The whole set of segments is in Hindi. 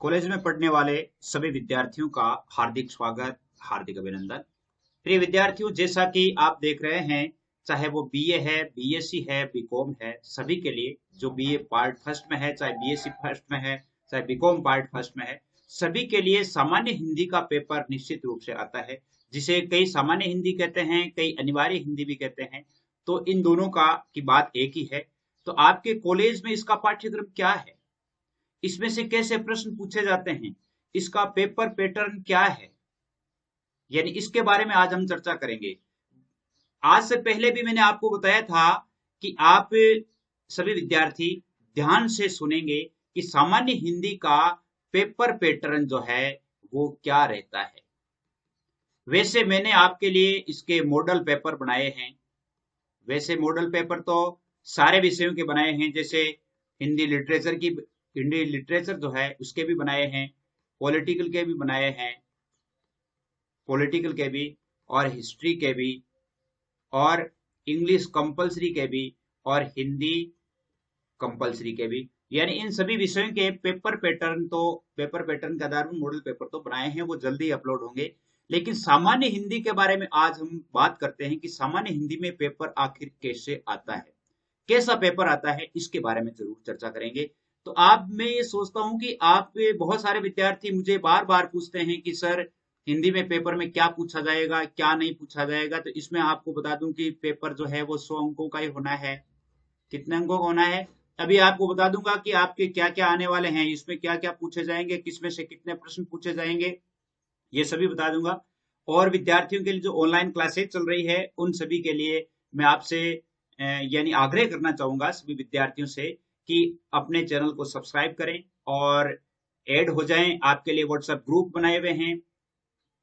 कॉलेज में पढ़ने वाले सभी विद्यार्थियों का हार्दिक स्वागत, हार्दिक अभिनंदन। प्रिय विद्यार्थियों, जैसा कि आप देख रहे हैं, चाहे वो बीए है, बीएससी है, बीकॉम है, सभी के लिए जो बीए पार्ट फर्स्ट में है, चाहे बीएससी फर्स्ट में है, चाहे बीकॉम पार्ट फर्स्ट में है, सभी के लिए सामान्य हिंदी का पेपर निश्चित रूप से आता है, जिसे कई सामान्य हिंदी कहते हैं, कई अनिवार्य हिंदी भी कहते हैं। तो इन दोनों का की बात एक ही है। तो आपके कॉलेज में इसका पाठ्यक्रम क्या है, इसमें से कैसे प्रश्न पूछे जाते हैं, इसका पेपर पैटर्न क्या है, यानी इसके बारे में आज हम चर्चा करेंगे। आज से पहले भी मैंने आपको बताया था कि आप सभी विद्यार्थी ध्यान से सुनेंगे कि सामान्य हिंदी का पेपर पैटर्न जो है वो क्या रहता है। वैसे मैंने आपके लिए इसके मॉडल पेपर बनाए हैं। वैसे मॉडल पेपर तो सारे विषयों के बनाए हैं, जैसे हिंदी लिटरेचर जो है उसके भी बनाए हैं, पॉलिटिकल के भी बनाए हैं, पॉलिटिकल के भी, और हिस्ट्री के भी, और इंग्लिश कंपलसरी के भी, और हिंदी कंपलसरी के भी। यानी इन सभी विषयों के पेपर पैटर्न के आधार पर मॉडल पेपर तो बनाए हैं, वो जल्दी अपलोड होंगे। लेकिन सामान्य हिंदी के बारे में आज हम बात करते हैं कि सामान्य हिंदी में पेपर आखिर कैसे आता है, कैसा पेपर आता है, इसके बारे में जरूर चर्चा करेंगे। तो आप मैं ये सोचता हूं कि आप बहुत सारे विद्यार्थी मुझे बार बार पूछते हैं कि सर, हिंदी में पेपर में क्या पूछा जाएगा, क्या नहीं पूछा जाएगा। तो इसमें आपको बता दूं कि पेपर जो है वो 100 अंकों का ही होना है। कितने अंकों का होना है, अभी आपको बता दूंगा कि आपके क्या क्या आने वाले हैं, इसमें क्या क्या पूछे जाएंगे, किसमें से कितने प्रश्न पूछे जाएंगे, ये सभी बता दूंगा। और विद्यार्थियों के लिए जो ऑनलाइन क्लासेज चल रही है, उन सभी के लिए मैं आपसे यानी आग्रह करना चाहूंगा सभी विद्यार्थियों से कि अपने चैनल को सब्सक्राइब करें और ऐड हो जाएं। आपके लिए व्हाट्सएप ग्रुप बनाए हुए हैं,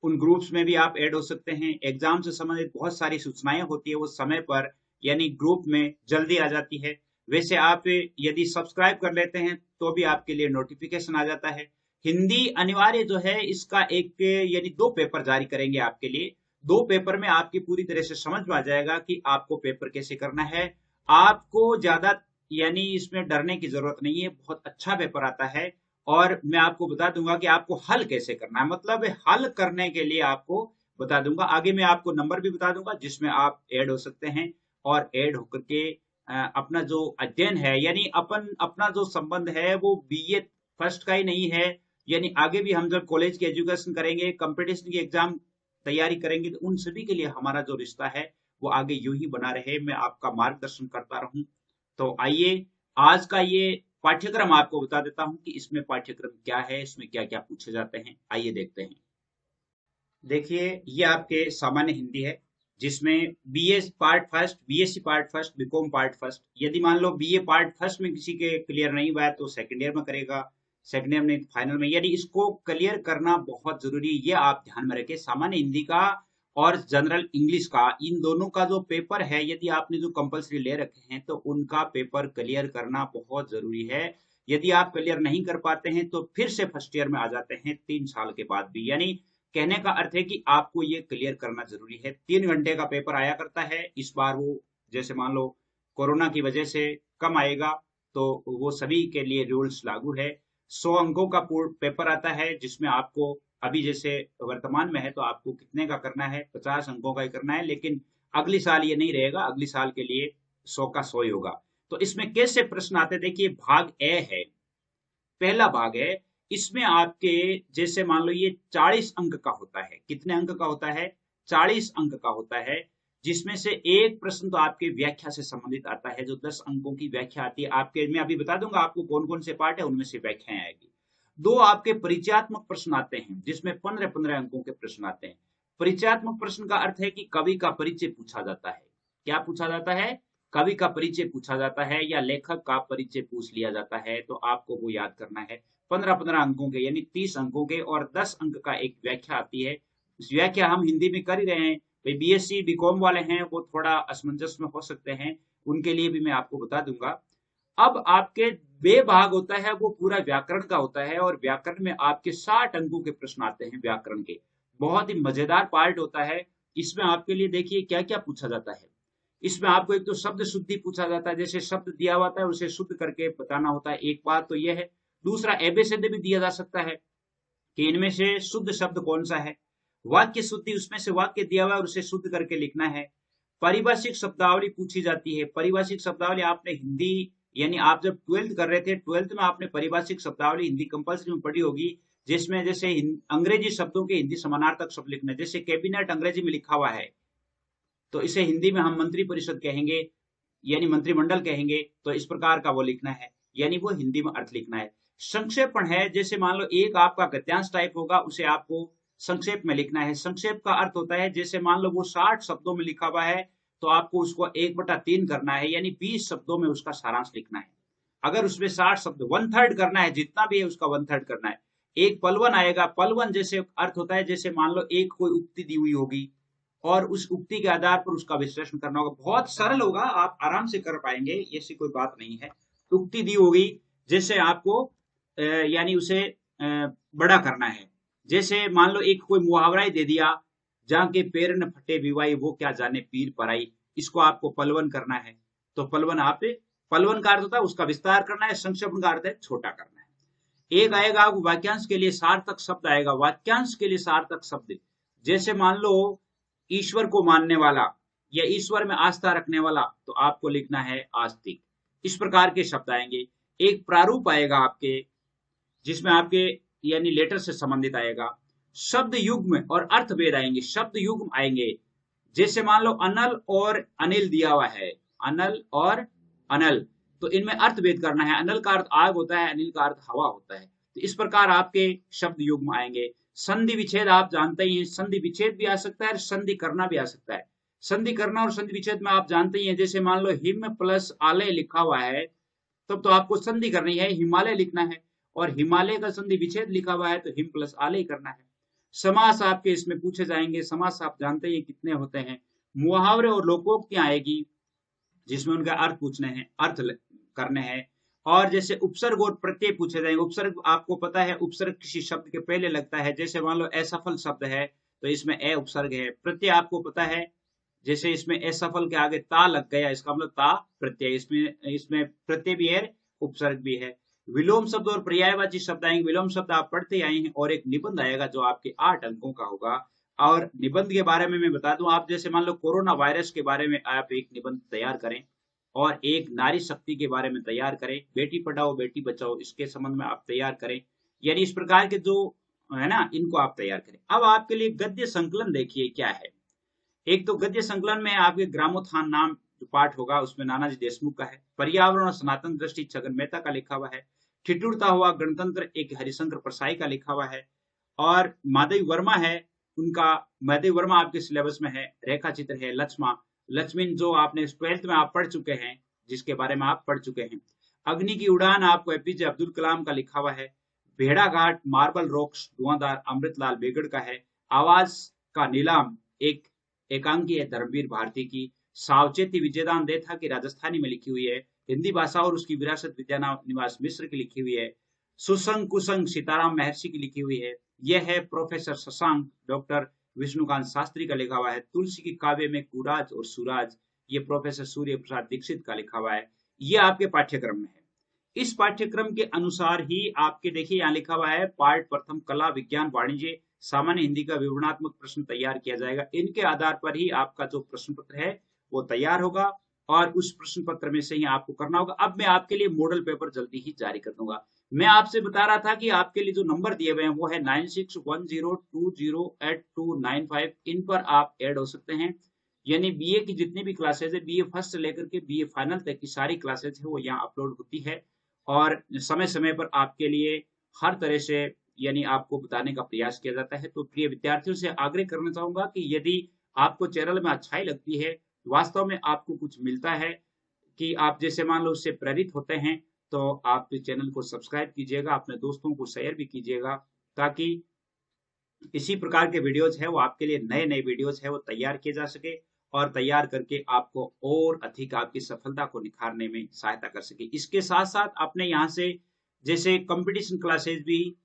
उन ग्रुप्स में भी आप ऐड हो सकते हैं। एग्जाम से संबंधित बहुत सारी सूचनाएं होती है, वो समय पर यानी ग्रुप में जल्दी आ जाती है। वैसे आप यदि सब्सक्राइब कर लेते हैं तो भी आपके लिए नोटिफिकेशन आ जाता है। हिंदी अनिवार्य जो है, इसका एक यानी 2 पेपर जारी करेंगे आपके लिए। 2 पेपर में आपकी पूरी तरह से समझ में आ जाएगा कि आपको पेपर कैसे करना है। आपको ज्यादा यानी इसमें डरने की जरूरत नहीं है, बहुत अच्छा पेपर आता है। और मैं आपको बता दूंगा कि आपको हल कैसे करना है, मतलब हल करने के लिए आपको बता दूंगा। आगे मैं आपको नंबर भी बता दूंगा जिसमें आप ऐड हो सकते हैं, और ऐड होकर के अपना जो अध्ययन है, यानी अपना जो संबंध है वो बीए फर्स्ट का ही नहीं है। यानी आगे भी हम जब कॉलेज की एजुकेशन करेंगे, कंपटीशन की एग्जाम तैयारी करेंगे, तो उन सभी के लिए हमारा जो रिश्ता है वो आगे यूं ही बना रहे, मैं आपका मार्गदर्शन करता रहूं। तो आइए, आज का ये पाठ्यक्रम आपको बता देता हूं कि इसमें पाठ्यक्रम क्या है, इसमें क्या क्या पूछे जाते हैं। आइए देखते हैं। देखिए, ये आपके सामान्य हिंदी है, जिसमें BA part first, BSc part first, BCom part first. यदि मान लो बीए पार्ट फर्स्ट में किसी के क्लियर नहीं हुआ है तो सेकंड ईयर में करेगा, सेकंड ईयर में फाइनल में, यानी इसको क्लियर करना बहुत जरूरी है। ये आप ध्यान में रखें, सामान्य हिंदी का और जनरल इंग्लिश का, इन दोनों का जो पेपर है, यदि आपने जो कंपलसरी ले रखे हैं तो उनका पेपर क्लियर करना बहुत जरूरी है। यदि आप क्लियर नहीं कर पाते हैं तो फिर से फर्स्ट ईयर में आ जाते हैं 3 साल के बाद भी। यानी कहने का अर्थ है कि आपको ये क्लियर करना जरूरी है। 3 घंटे का पेपर आया करता है, इस बार वो जैसे मान लो कोरोना की वजह से कम आएगा, तो वो सभी के लिए रूल्स लागू है। 100 अंकों का पेपर आता है, जिसमें आपको अभी जैसे वर्तमान में है तो आपको कितने का करना है, 50 अंकों का ही करना है। लेकिन अगली साल ये नहीं रहेगा, अगली साल के लिए 100 का 100 ही होगा। तो इसमें कैसे प्रश्न आते, देखिए भाग ए है, पहला भाग है। इसमें आपके जैसे मान लो ये 40 अंक का होता है। कितने अंक का होता है, 40 अंक का होता है, जिसमें से एक प्रश्न तो आपके व्याख्या से संबंधित आता है, जो 10 अंकों की व्याख्या आती है आपके। मैं अभी बता दूंगा आपको कौन कौन से पार्ट है, उनमें से व्याख्याएं आएगी। 2 आपके परिचयात्मक प्रश्न आते हैं, जिसमें 15-15 अंकों के प्रश्न आते हैं। परिचयात्मक प्रश्न का अर्थ है कि कवि का परिचय पूछा जाता है। क्या पूछा जाता है, कवि का परिचय पूछा जाता है, या लेखक का परिचय पूछ लिया जाता है, तो आपको वो याद करना है। 15-15 अंकों के यानी 30 अंकों के, और 10 अंक का एक व्याख्या आती है। इस व्याख्या हम हिंदी में कर ही रहे हैं। भाई बीएससी बीकॉम वाले हैं वो थोड़ा असमंजस में हो सकते हैं, उनके लिए भी मैं आपको बता दूंगा। अब आपके बे भाग होता है, वो पूरा व्याकरण का होता है, और व्याकरण में आपके 60 अंकों के प्रश्न आते हैं व्याकरण के। बहुत ही मजेदार पार्ट होता है। इसमें आपके लिए देखिए क्या क्या पूछा जाता है। इसमें आपको एक तो शब्द शुद्धि पूछा जाता है, जैसे शब्द दिया हुआ था उसे शुद्ध करके बताना होता है, एक बात तो यह है। दूसरा एबेसिड भी दिया जा सकता है कि इनमें से शुद्ध शब्द कौन सा है। वाक्य शुद्धि, उसमें से वाक्य दिया हुआ है और उसे शुद्ध करके लिखना है। पारिभाषिक शब्दावली पूछी जाती है। पारिभाषिक शब्दावली आपने हिंदी, यानी आप जब 12th कर रहे थे, 12th में आपने पारिभाषिक शब्दावली हिंदी कंपल्सरी में पढ़ी होगी, जिसमें जैसे अंग्रेजी शब्दों के हिंदी समानार्थक शब्द लिखने, जैसे कैबिनेट अंग्रेजी में लिखा हुआ है तो इसे हिंदी में हम मंत्री परिषद कहेंगे, यानी मंत्रिमंडल कहेंगे, तो इस प्रकार का वो लिखना है, यानी वो हिंदी में अर्थ लिखना है। संक्षेपण है, जैसे मान लो एक आपका गद्यांश टाइप होगा, उसे आपको संक्षेप में लिखना है। संक्षेप का अर्थ होता है जैसे मान लो वो 60 शब्दों में लिखा हुआ है तो आपको उसको 1/3 करना है, यानी 20 शब्दों में उसका सारांश लिखना है। अगर उसमें 60 शब्द 1/3 करना है, जितना भी है उसका 1/3 करना है। एक पलवन आएगा, पलवन जैसे अर्थ होता है जैसे मान लो एक कोई उक्ति दी हुई होगी और उस उक्ति के आधार पर उसका विश्लेषण करना होगा। बहुत सरल होगा, आप आराम से कर पाएंगे, ऐसी कोई बात नहीं है। उक्ति दी होगी जैसे आपको यानी उसे बड़ा करना है। जैसे मान लो एक कोई मुहावरा ही दे दिया, जहां के पैर न फटे विवाई वो क्या जाने पीर पराई, इसको आपको पलवन करना है। तो पलवन आप, पलवन का अर्थ होता है उसका विस्तार करना है, संक्षेपण का अर्थ है छोटा करना है। एक आएगा वाक्यांश के लिए सार्थक शब्द आएगा। वाक्यांश के लिए सार्थक शब्द जैसे मान लो ईश्वर को मानने वाला या ईश्वर में आस्था रखने वाला, तो आपको लिखना है आस्तिक। इस प्रकार के शब्द आएंगे। एक प्रारूप आएगा आपके, जिसमें आपके यानी लेटर से संबंधित आएगा। शब्द युग्म और अर्थ भेद आएंगे। शब्द युग्म आएंगे जैसे मान लो अनल और अनिल दिया हुआ है, अनल और अनल, तो इनमें अर्थ भेद करना है। अनल का अर्थ आग होता है, अनिल का अर्थ हवा होता है। तो इस प्रकार आपके शब्द युग्म आएंगे। संधि विच्छेद आप जानते ही हैं, संधि विच्छेद भी आ सकता है, संधि करना भी आ सकता है। संधि करना और संधि विच्छेद में आप जानते ही हैं, जैसे मान लो हिम प्लस आलय लिखा हुआ है, तब तो आपको संधि करनी है, हिमालय लिखना है। और हिमालय का संधि विच्छेद लिखा हुआ है तो हिम प्लस आलय करना है। समास आपके इसमें पूछे जाएंगे। समास आप जानते ही कितने होते हैं। मुहावरे और लोकोक्तियां आएगी, जिसमें उनका अर्थ पूछने हैं, अर्थ करने हैं। और जैसे उपसर्ग और प्रत्यय पूछे जाएंगे। उपसर्ग आपको पता है, उपसर्ग किसी शब्द के पहले लगता है। जैसे मान लो असफल शब्द है तो इसमें ए उपसर्ग है। प्रत्यय आपको पता है, जैसे इसमें असफल के आगे ता लग गया, इसका मतलब ता प्रत्यय। इसमें प्रत्यय भी है, उपसर्ग भी है। विलोम शब्द और पर्यायवाची शब्द आएंगे। विलोम शब्द आप पढ़ते आए हैं। और एक निबंध आएगा जो आपके 8 अंकों का होगा। और निबंध के बारे में मैं बता दूं, आप जैसे मान लो कोरोना वायरस के बारे में आप एक निबंध तैयार करें और एक नारी शक्ति के बारे में तैयार करें, बेटी पढ़ाओ बेटी बचाओ इसके संबंध में आप तैयार करें, यानी इस प्रकार के जो है ना, इनको आप तैयार करें। अब आपके लिए गद्य संकलन देखिए क्या है। एक तो गद्य संकलन में आपके ग्रामोत्थान नाम जो पाठ होगा उसमें नानाजी देशमुख का है। पर्यावरण और सनातन दृष्टि छगन मेहता का लिखा हुआ है। ठिठुरता हुआ गणतंत्र एक हरिशंकर परसाई का लिखा हुआ है। और माधवी वर्मा है उनका, माधवी वर्मा आपके सिलेबस में है। रेखा चित्र है लक्ष्मा, लक्ष्मीन जो आपने 12th में आप पढ़ चुके हैं, जिसके बारे में आप पढ़ चुके हैं। अग्नि की उड़ान आपको एपीजे अब्दुल कलाम का लिखा हुआ है। भेड़ा घाट मार्बल रॉक्स धुआंधार अमृतलाल बेगड़ का है। आवाज का नीलाम एक एकांकी है धर्मवीर भारती की। सावचेती विजयदान देथा की राजस्थानी में लिखी हुई है। हिंदी भाषा और उसकी विरासत विद्यानिवास मिश्र की लिखी हुई है। सुसंग कुसंग सीताराम महर्षि की लिखी हुई है। यह है प्रोफेसर शशांक डॉक्टर विष्णुकांत शास्त्री का लिखा हुआ है। तुलसी की काव्य में कुराज और सुराज, ये प्रोफेसर सूर्य प्रसाद दीक्षित का लिखा हुआ है। ये आपके पाठ्यक्रम में है। इस पाठ्यक्रम के अनुसार ही आपके देखिए यहाँ लिखा हुआ है पार्ट प्रथम कला विज्ञान वाणिज्य सामान्य हिंदी का विवरणात्मक प्रश्न तैयार किया जाएगा। इनके आधार पर ही आपका जो प्रश्न पत्र है वो तैयार होगा और उस प्रश्न पत्र में से ही आपको करना होगा। अब मैं आपके लिए मॉडल पेपर जल्दी ही जारी कर दूंगा। मैं आपसे बता रहा था कि आपके लिए जो नंबर दिए हुए हैं वो है 9610208295। इन पर आप ऐड हो सकते हैं, यानी बीए की जितनी भी क्लासेज है, बीए फर्स्ट से लेकर के बीए फाइनल तक की सारी क्लासेज है वो यहाँ अपलोड होती है। और समय समय पर आपके लिए हर तरह से यानी आपको बताने का प्रयास किया जाता है। तो प्रिय विद्यार्थियों से आग्रह करना चाहूंगा कि यदि आपको चैनल में अच्छाई लगती है, वास्तव में आपको कुछ मिलता है कि आप जैसे मान लो उससे प्रेरित होते हैं, तो आप चैनल को सब्सक्राइब कीजिएगा, अपने दोस्तों को शेयर भी कीजिएगा, ताकि इसी प्रकार के वीडियोज है वो आपके लिए नए नए वीडियोज है वो तैयार किए जा सके और तैयार करके आपको और अधिक आपकी सफलता को निखारने में सहायता कर सके। इसके साथ साथ अपने यहाँ से जैसे कंपटीशन क्लासेज भी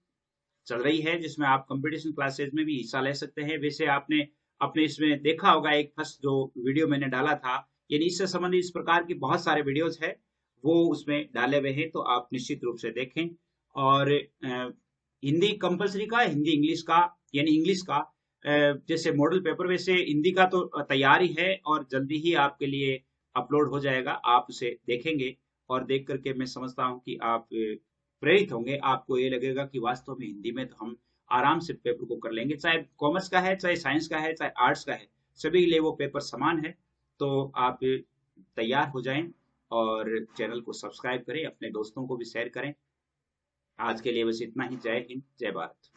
चल रही है, जिसमें आप कंपटीशन क्लासेज में भी हिस्सा ले सकते हैं। वैसे आपने अपने इसमें देखा होगा एक फर्स्ट जो वीडियो मैंने डाला था, यानी इससे संबंधित इस प्रकार की बहुत सारे वीडियोज है वो उसमें डाले हुए हैं, तो आप निश्चित रूप से देखें और हिंदी कंपलसरी का, हिंदी इंग्लिश का, यानी इंग्लिश का जैसे मॉडल पेपर, वैसे हिंदी का तो तैयार ही है और जल्दी ही आपके लिए अपलोड हो जाएगा। आप उसे देखेंगे और देख करके मैं समझता हूँ कि आप प्रेरित होंगे। आपको ये लगेगा कि वास्तव में हिंदी में तो हम आराम से पेपर को कर लेंगे, चाहे कॉमर्स का है, चाहे साइंस का है, चाहे आर्ट्स का है, सभी के लिए वो पेपर समान है। तो आप तैयार हो जाएं और चैनल को सब्सक्राइब करें, अपने दोस्तों को भी शेयर करें। आज के लिए बस इतना ही। जय हिंद, जय भारत।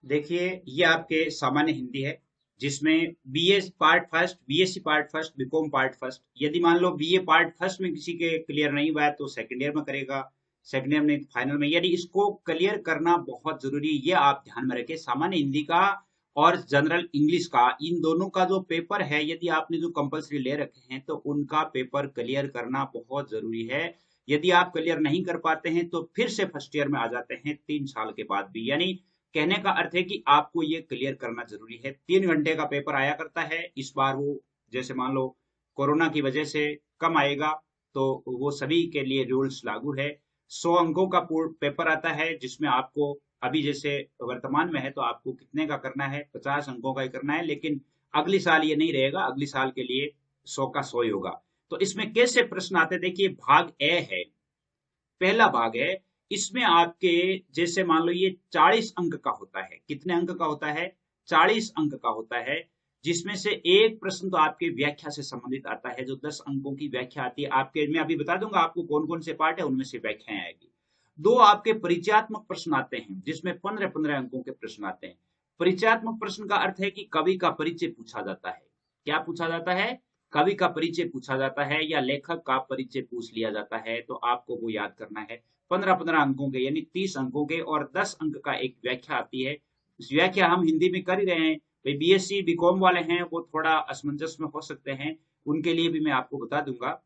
देखिए, ये आपके सामान्य हिंदी है, जिसमें BA part first, BSc part first, BCom part first. यदि मान लो बीए पार्ट फर्स्ट में किसी के क्लियर नहीं हुआ है तो सेकंड ईयर में करेगा, सेकंड ईयर में फाइनल में। यानी इसको क्लियर करना बहुत जरूरी है, ये आप ध्यान में रखें। सामान्य हिंदी का और जनरल इंग्लिश का, इन दोनों का जो पेपर है, यदि आपने जो कंपलसरी ले रखे हैं तो उनका पेपर क्लियर करना बहुत जरूरी है। यदि आप क्लियर नहीं कर पाते हैं तो फिर से फर्स्ट ईयर में आ जाते हैं 3 साल के बाद भी। यानी कहने का अर्थ है कि आपको ये क्लियर करना जरूरी है। 3 घंटे का पेपर आया करता है, इस बार वो जैसे मान लो कोरोना की वजह से कम आएगा, तो वो सभी के लिए रूल्स लागू है। 100 अंकों का पेपर आता है, जिसमें आपको अभी जैसे वर्तमान में है तो आपको कितने का करना है, 50 अंकों का ही करना है। लेकिन अगली साल ये नहीं रहेगा, अगली साल के लिए 100 का 100 ही होगा। तो इसमें कैसे प्रश्न आते हैं, देखिए भाग ए है, पहला भाग है। इसमें आपके जैसे मान लो ये 40 अंक का होता है। कितने अंक का होता है? 40 अंक का होता है, जिसमें से एक प्रश्न तो आपके व्याख्या से संबंधित आता है, जो 10 अंकों की व्याख्या आती है आपके। मैं अभी बता दूंगा आपको कौन कौन से पार्ट है, उनमें से व्याख्याएं आएगी। 2 आपके परिचयात्मक प्रश्न आते हैं, जिसमें 15-15 अंकों के प्रश्न आते हैं। परिचयात्मक प्रश्न का अर्थ है कि कवि का परिचय पूछा जाता है। क्या पूछा जाता है? कवि का परिचय पूछा जाता है, या लेखक का परिचय पूछ लिया जाता है। तो आपको वो याद करना है। 15-15 अंकों के, यानी 30 अंकों के, और 10 अंक का एक व्याख्या आती है। इस व्याख्या हम हिंदी में कर ही रहे हैं। भाई बीएससी बीकॉम वाले हैं वो थोड़ा असमंजस में हो सकते हैं, उनके लिए भी मैं आपको बता दूंगा।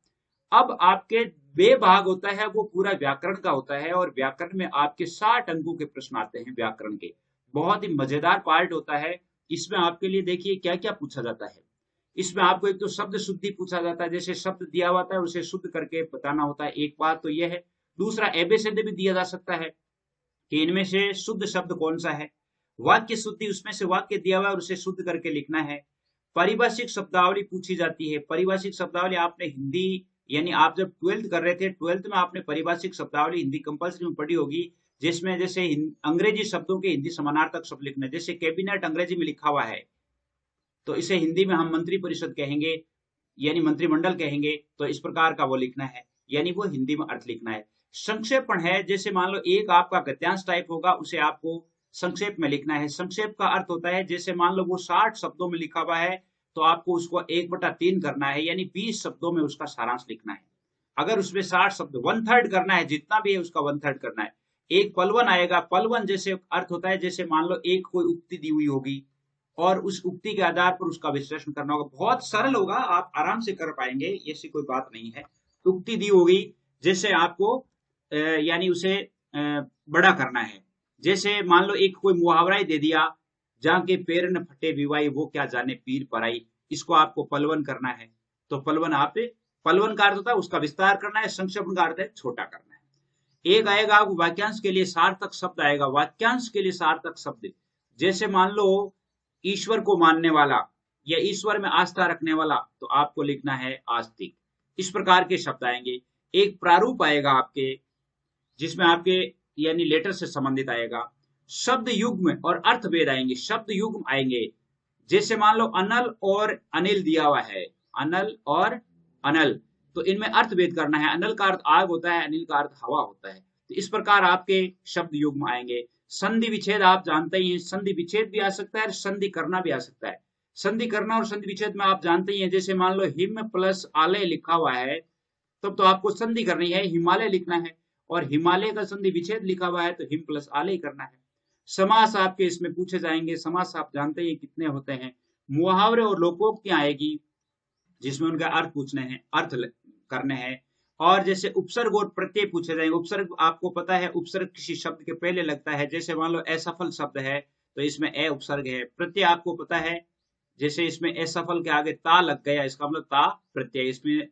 अब आपके बे भाग होता है, वो पूरा व्याकरण का होता है, और व्याकरण में आपके 60 अंकों के प्रश्न आते हैं व्याकरण के। बहुत ही मजेदार पार्ट होता है। इसमें आपके लिए देखिए क्या क्या पूछा जाता है। इसमें आपको एक तो शब्द शुद्धि पूछा जाता है, जैसे शब्द दिया हुआ है उसे शुद्ध करके बताना होता है, एक बात तो यह है। दूसरा, एबीसीडी भी दिया जा सकता है कि इनमें से शुद्ध शब्द कौन सा है। वाक्य शुद्धि, उसमें से वाक्य दिया हुआ है और उसे शुद्ध करके लिखना है। पारिभाषिक शब्दावली पूछी जाती है। पारिभाषिक शब्दावली आपने हिंदी, यानी आप जब 12th कर रहे थे, 12th में आपने पारिभाषिक शब्दावली हिंदी कंपल्सरी में पढ़ी होगी, जिसमें जैसे अंग्रेजी शब्दों के हिंदी समानार्थक शब्द लिखना है। जैसे कैबिनेट अंग्रेजी में लिखा हुआ है, तो इसे हिंदी में हम मंत्री परिषद कहेंगे, यानी मंत्रिमंडल कहेंगे। तो इस प्रकार का वो लिखना है, यानी वो हिंदी में अर्थ लिखना है। संक्षेपण है, जैसे मान लो एक आपका गद्यांश टाइप होगा, उसे आपको संक्षेप में लिखना है। संक्षेप का अर्थ होता है, जैसे मान लो वो 60 शब्दों में लिखा हुआ है, तो आपको उसको 1/3 करना है, यानी 20 शब्दों में उसका सारांश लिखना है। अगर उसमें 60 शब्द, 1/3 करना है, जितना भी है उसका 1/3 करना है। एक पलवन आएगा। पलवन जैसे अर्थ होता है, जैसे मान लो एक कोई उक्ति दी हुई होगी और उस उक्ति के आधार पर उसका विश्लेषण करना होगा। बहुत सरल होगा, आप आराम से कर पाएंगे, ऐसी कोई बात नहीं है। उक्ति दी होगी, जैसे आपको यानी उसे बड़ा करना है। जैसे मान लो एक कोई मुहावरा ही दे दिया, जहां के पैर न फटे विवाई, वो क्या जाने पीर पराई। इसको आपको पलवन करना है। तो पलवन, आप पलवन का अर्थ होता है उसका विस्तार करना है, संक्षेपण का अर्थ है छोटा करना है। एक आएगा वाक्यांश के लिए सार्थक शब्द आएगा। वाक्यांश के लिए सार्थक शब्द, जैसे मान लो ईश्वर को मानने वाला या ईश्वर में आस्था रखने वाला, तो आपको लिखना है आस्तिक। इस प्रकार के शब्द आएंगे। एक प्रारूप आएगा आपके, जिसमें आपके यानी लेटर से संबंधित आएगा। शब्द युग्म और अर्थ भेद आएंगे। शब्द युग्म आएंगे, जैसे मान लो अनल और अनिल दिया हुआ है, अनल और अनल, तो इनमें अर्थ भेद करना है। अनल का अर्थ आग होता है, अनिल का अर्थ हवा होता है। तो इस प्रकार आपके शब्द युग्म आएंगे। संधि विच्छेद आप जानते ही हैं, संधि विच्छेद भी आ सकता है, संधि करना भी आ सकता है। संधि करना और संधि विच्छेद में आप जानते ही हैं, जैसे मान लो हिम प्लस आलय लिखा हुआ है, तब तो आपको संधि करनी है, हिमालय लिखना है। और हिमालय का संधि विच्छेद लिखा हुआ है, तो हिम प्लस आलय करना है। समास आपके इसमें पूछे जाएंगे। समास आप जानते ही कितने होते हैं। मुहावरे और लोकोक्तियां आएगी, जिसमें उनका अर्थ पूछने हैं, अर्थ करने हैं। और जैसे उपसर्ग और प्रत्यय पूछे जाएंगे। उपसर्ग आपको पता है, उपसर्ग किसी शब्द के पहले लगता है। जैसे मान लो असफल शब्द है, तो इसमें ए उपसर्ग है। प्रत्यय आपको पता है, जैसे इसमें असफल के आगे ता लग गया, इसका मतलब ता प्रत्यय।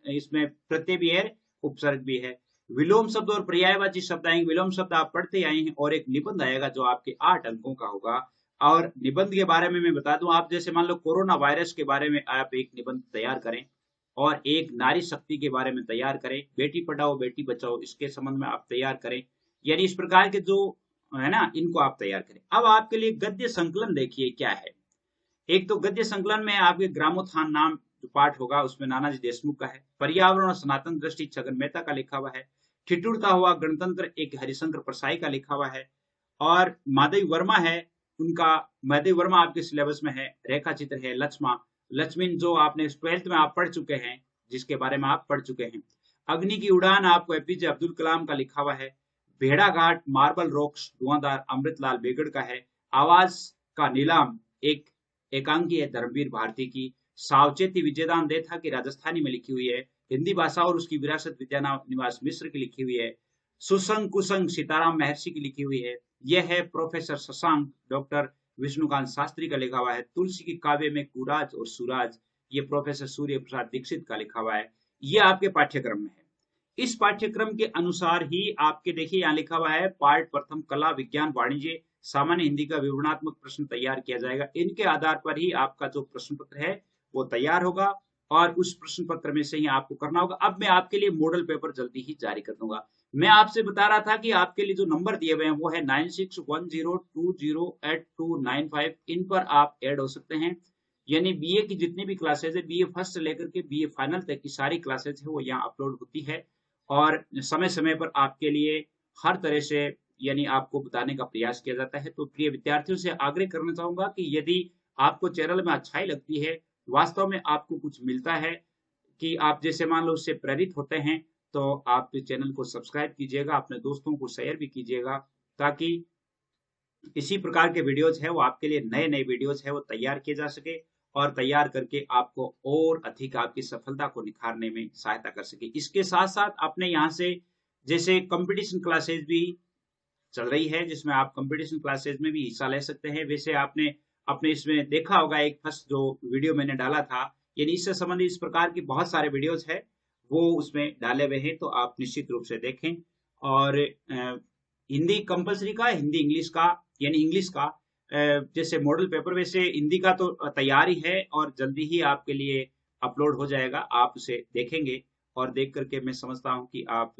इसमें प्रत्यय भी है, उपसर्ग भी है। विलोम शब्द और पर्यायवाची शब्द आएंगे। विलोम शब्द आप पढ़ते आए हैं और एक निबंध आएगा जो आपके 8 अंकों का होगा। और निबंध के बारे में मैं बता दूं, आप जैसे मान लो कोरोना वायरस के बारे में आप एक निबंध तैयार करें और एक नारी शक्ति के बारे में तैयार करें, बेटी पढ़ाओ बेटी बचाओ इसके संबंध में आप तैयार करें, यानी इस प्रकार के जो है ना इनको आप तैयार करें। अब आपके लिए गद्य संकलन देखिए क्या है। एक तो गद्य संकलन में आपके ग्रामोत्थान नाम जो पाठ होगा उसमें नानाजी देशमुख का है। पर्यावरण और सनातन दृष्टि छगन मेहता का लिखा हुआ है। ठिठुरता हुआ गणतंत्र एक हरिशंकर परसाई का लिखा हुआ है। और माधवी वर्मा है उनका, माधवी वर्मा आपके सिलेबस में है। रेखा चित्र है लक्ष्मा लक्ष्मीन जो आपने 12th में आप पढ़ चुके हैं, जिसके बारे में आप पढ़ चुके हैं। अग्नि की उड़ान आपको एपीजे अब्दुल कलाम का लिखा हुआ है। भेड़ा घाट मार्बल रॉक्स धुआंधार अमृतलाल बेगड़ का है। आवाज का नीलाम एक एकांकी है धर्मवीर भारती की। सावचेती विजयदान देथा की राजस्थानी में लिखी हुई है। हिंदी भाषा और उसकी विरासत विद्यानिवास मिश्र की लिखी हुई है। सुसंग कुसंग सीताराम महर्षि की लिखी हुई है। यह है प्रोफेसर शशांक डॉक्टर विष्णुकांत शास्त्री का लिखा हुआ है। तुलसी की काव्य में कुराज और सुराज, ये प्रोफेसर सूर्य प्रसाद दीक्षित का लिखा हुआ है। ये आपके पाठ्यक्रम में है। इस पाठ्यक्रम के अनुसार ही आपके देखिए यहाँ लिखा हुआ है पार्ट प्रथम कला विज्ञान वाणिज्य सामान्य हिंदी का विवरणात्मक प्रश्न तैयार किया जाएगा। इनके आधार पर ही आपका जो प्रश्न पत्र है वो तैयार होगा और उस प्रश्न पत्र में से ही आपको करना होगा। अब मैं आपके लिए मॉडल पेपर जल्दी ही जारी कर दूंगा। मैं आपसे बता रहा था कि आपके लिए जो नंबर दिए हुए हैं वो है 9610208295। इन पर आप ऐड हो सकते हैं, यानी बीए की जितनी भी क्लासेज है, बीए फर्स्ट से लेकर के बीए फाइनल तक की सारी क्लासेज है वो यहाँ अपलोड होती है और समय समय पर आपके लिए हर तरह से यानी आपको बताने का प्रयास किया जाता है। तो प्रिय विद्यार्थियों से आग्रह करना चाहूंगा कि यदि आपको चैनल में अच्छाई लगती है, वास्तव में आपको कुछ मिलता है कि आप जैसे मान लो उससे प्रेरित होते हैं, तो आप चैनल को सब्सक्राइब कीजिएगा, अपने दोस्तों को शेयर भी कीजिएगा, ताकि इसी प्रकार के वीडियोज है वो आपके लिए नए नए वीडियोज है वो तैयार किए जा सके और तैयार करके आपको और अधिक आपकी सफलता को निखारने में सहायता कर सके। इसके साथ साथ अपने यहाँ से जैसे कंपटीशन क्लासेज भी चल रही है जिसमें आप कंपटीशन क्लासेज में भी हिस्सा ले सकते हैं। वैसे आपने अपने इसमें देखा होगा एक फर्स्ट जो वीडियो मैंने डाला था, यानी इससे संबंधित इस प्रकार की बहुत सारे वीडियोज है वो उसमें डाले हुए हैं, तो आप निश्चित रूप से देखें। और हिंदी कंपलसरी का, हिंदी इंग्लिश का, यानी इंग्लिश का जैसे मॉडल पेपर, वैसे हिंदी का तो तैयार ही है और जल्दी ही आपके लिए अपलोड हो जाएगा। आप उसे देखेंगे और देख करके मैं समझता हूँ कि आप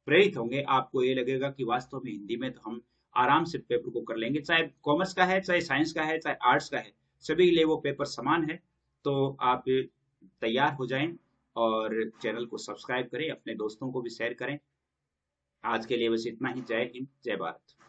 प्रेरित होंगे। आपको ये लगेगा कि वास्तव में हिंदी में तो हम आराम से पेपर को कर लेंगे, चाहे कॉमर्स का है, चाहे साइंस का है, चाहे आर्ट्स का है, सभी के लिए वो पेपर समान है। तो आप तैयार हो जाएं और चैनल को सब्सक्राइब करें, अपने दोस्तों को भी शेयर करें। आज के लिए बस इतना ही। जय हिंद, जय भारत।